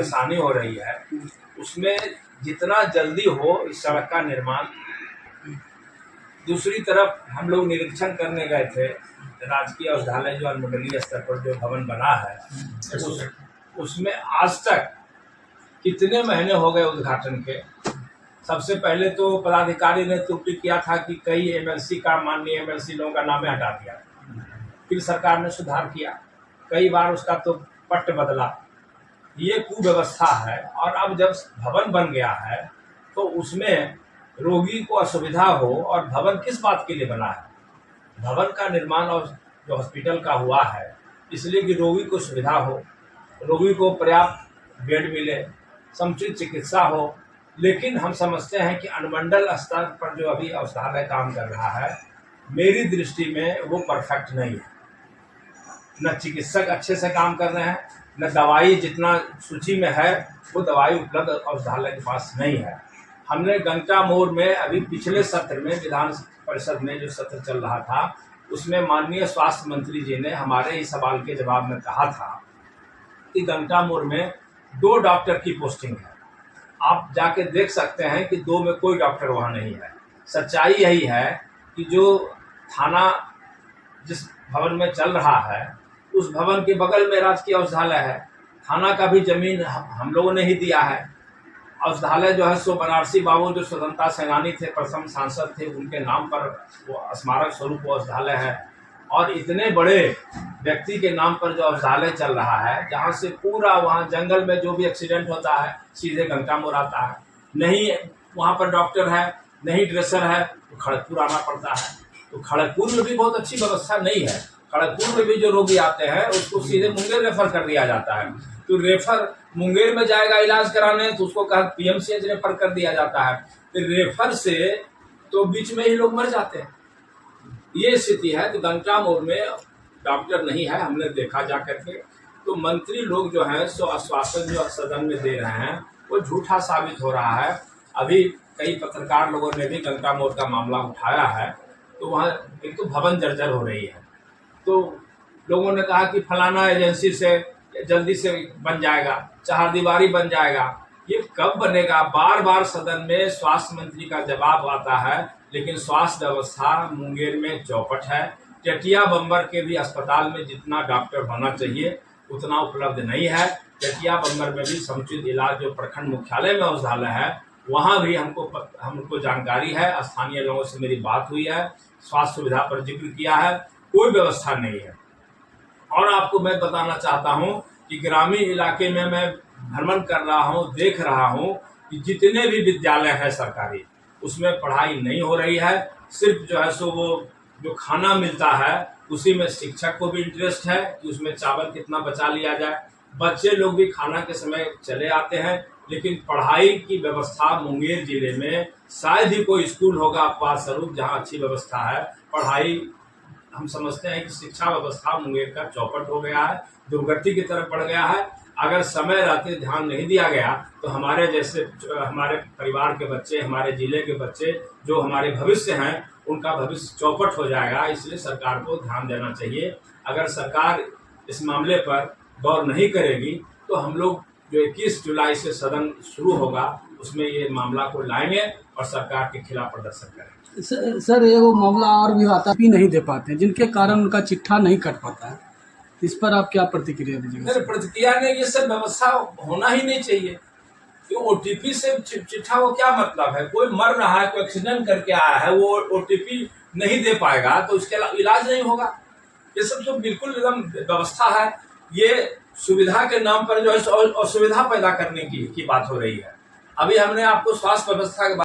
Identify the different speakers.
Speaker 1: परेशानी हो रही है उसमें जितना जल्दी हो इस सड़क का निर्माण। दूसरी तरफ हम लोग निरीक्षण करने गए थे राजकीय औषधालय जो अनुमंडलीय स्तर पर जो भवन बना है उसमें आज तक कितने महीने हो गए उद्घाटन के। सबसे पहले तो पदाधिकारी ने त्रुटि किया था कि कई एमएलसी का माननीय एमएलसी लोगों का नाम हटा दिया, फिर सरकार ने सुधार किया, कई बार उसका तो पट्ट बदला। ये कुव्यवस्था है। और अब जब भवन बन गया है तो उसमें रोगी को असुविधा हो, और भवन किस बात के लिए बना है? भवन का निर्माण और जो हॉस्पिटल का हुआ है इसलिए कि रोगी को सुविधा हो, रोगी को पर्याप्त बेड मिले, समुचित चिकित्सा हो। लेकिन हम समझते हैं कि अनुमंडल स्तर पर जो अभी औषधालय काम कर रहा है मेरी दृष्टि में वो परफेक्ट नहीं है। न चिकित्सक अच्छे से काम कर रहे हैं, न दवाई जितना सूची में है वो दवाई उपलब्ध औषधालय के पास नहीं है। हमने गंगा मोड़ में अभी पिछले सत्र में विधान परिषद में जो सत्र चल रहा था उसमें माननीय स्वास्थ्य मंत्री जी ने हमारे इस सवाल के जवाब में कहा था कि गंगा मोड़ में 2 डॉक्टर की पोस्टिंग है। आप जाके देख सकते हैं कि 2 में कोई डॉक्टर वहाँ नहीं है। सच्चाई यही है कि जो थाना जिस भवन में चल रहा है उस भवन के बगल में राजकीय औषधालय है। थाना का भी जमीन हम लोगों ने ही दिया है। औषधालय जो है सो बनारसी बाबू जो स्वतंत्रता सेनानी थे, प्रथम सांसद थे, उनके नाम पर वो स्मारक स्वरूप औषधालय है। और इतने बड़े व्यक्ति के नाम पर जो औषधालय चल रहा है जहाँ से पूरा वहाँ जंगल में जो भी एक्सीडेंट होता है सीधे गंगा मोड़ आता है। नहीं वहाँ पर डॉक्टर है, नहीं ड्रेसर है, तो खड़गपुर आना पड़ता है। तो खड़गपुर में भी बहुत अच्छी व्यवस्था नहीं है। खड़गपुर में भी जो रोगी आते हैं उसको सीधे मुंगेर रेफर कर दिया जाता है। तो रेफर मुंगेर में जाएगा इलाज कराने तो उसको कहा पीएमसीएच रेफर कर दिया जाता है। तो रेफर से तो बीच में ही लोग मर जाते हैं। ये स्थिति है। तो गंगा मोड़ में डॉक्टर नहीं है, हमने देखा जा करके। तो मंत्री लोग जो हैं सो आश्वासन जो सदन में दे रहे हैं वो झूठा साबित हो रहा है। अभी कई पत्रकार लोगों ने भी गंगा मोड़ का मामला उठाया है। तो वहाँ एक तो भवन जर्जर हो रही है, तो लोगों ने कहा कि फलाना एजेंसी से जल्दी से बन जाएगा, 4 दीवारी बन जाएगा। ये कब बनेगा? बार बार सदन में स्वास्थ्य मंत्री का जवाब आता है, लेकिन स्वास्थ्य व्यवस्था मुंगेर में चौपट है। टेटिया बम्बर के भी अस्पताल में जितना डॉक्टर होना चाहिए उतना उपलब्ध नहीं है। टेटिया बम्बर में भी समुचित इलाज जो प्रखंड मुख्यालय में औषधालय है वहाँ भी हमको जानकारी है, स्थानीय लोगों से मेरी बात हुई है, स्वास्थ्य सुविधा पर जिक्र किया है, कोई व्यवस्था नहीं है। और आपको मैं बताना चाहता हूँ कि ग्रामीण इलाके में मैं भ्रमण कर रहा हूँ, देख रहा हूँ कि जितने भी विद्यालय हैं सरकारी उसमें पढ़ाई नहीं हो रही है। सिर्फ जो है सो वो जो खाना मिलता है उसी में शिक्षक को भी इंटरेस्ट है कि उसमें चावल कितना बचा लिया जाए। बच्चे लोग भी खाना के समय चले आते हैं, लेकिन पढ़ाई की व्यवस्था मुंगेर जिले में शायद ही कोई स्कूल होगा अपवाद स्वरूप जहाँ अच्छी व्यवस्था है। पढ़ाई हम समझते हैं कि शिक्षा व्यवस्था मुंगेर का चौपट हो गया है, दुर्गति की तरफ बढ़ गया है। अगर समय रहते ध्यान नहीं दिया गया तो हमारे जैसे हमारे परिवार के बच्चे, हमारे जिले के बच्चे जो हमारे भविष्य हैं उनका भविष्य चौपट हो जाएगा। इसलिए सरकार को ध्यान देना चाहिए। अगर सरकार इस मामले पर गौर नहीं करेगी तो हम लोग जो 21 जुलाई से सदन शुरू होगा उसमें ये मामला को लाएंगे और सरकार के खिलाफ प्रदर्शन करेंगे।
Speaker 2: सर ये वो मामला और भी आता भी नहीं दे पाते हैं जिनके कारण उनका चिट्ठा नहीं कट पाता है। इस पर आप क्या प्रतिक्रिया दीजिएगा?
Speaker 1: प्रतिक्रिया ने ये सब व्यवस्था होना ही नहीं चाहिए। तो ओटीपी से चिट्ठा को क्या मतलब है? कोई मर रहा है, कोई एक्सीडेंट करके आया है, वो ओटीपी नहीं दे पाएगा तो उसके इलाज नहीं होगा। ये सब तो बिल्कुल एकदम व्यवस्था है। ये सुविधा के नाम पर जो है असुविधा पैदा करने की बात हो रही है। अभी हमने आपको स्वास्थ्य व्यवस्था के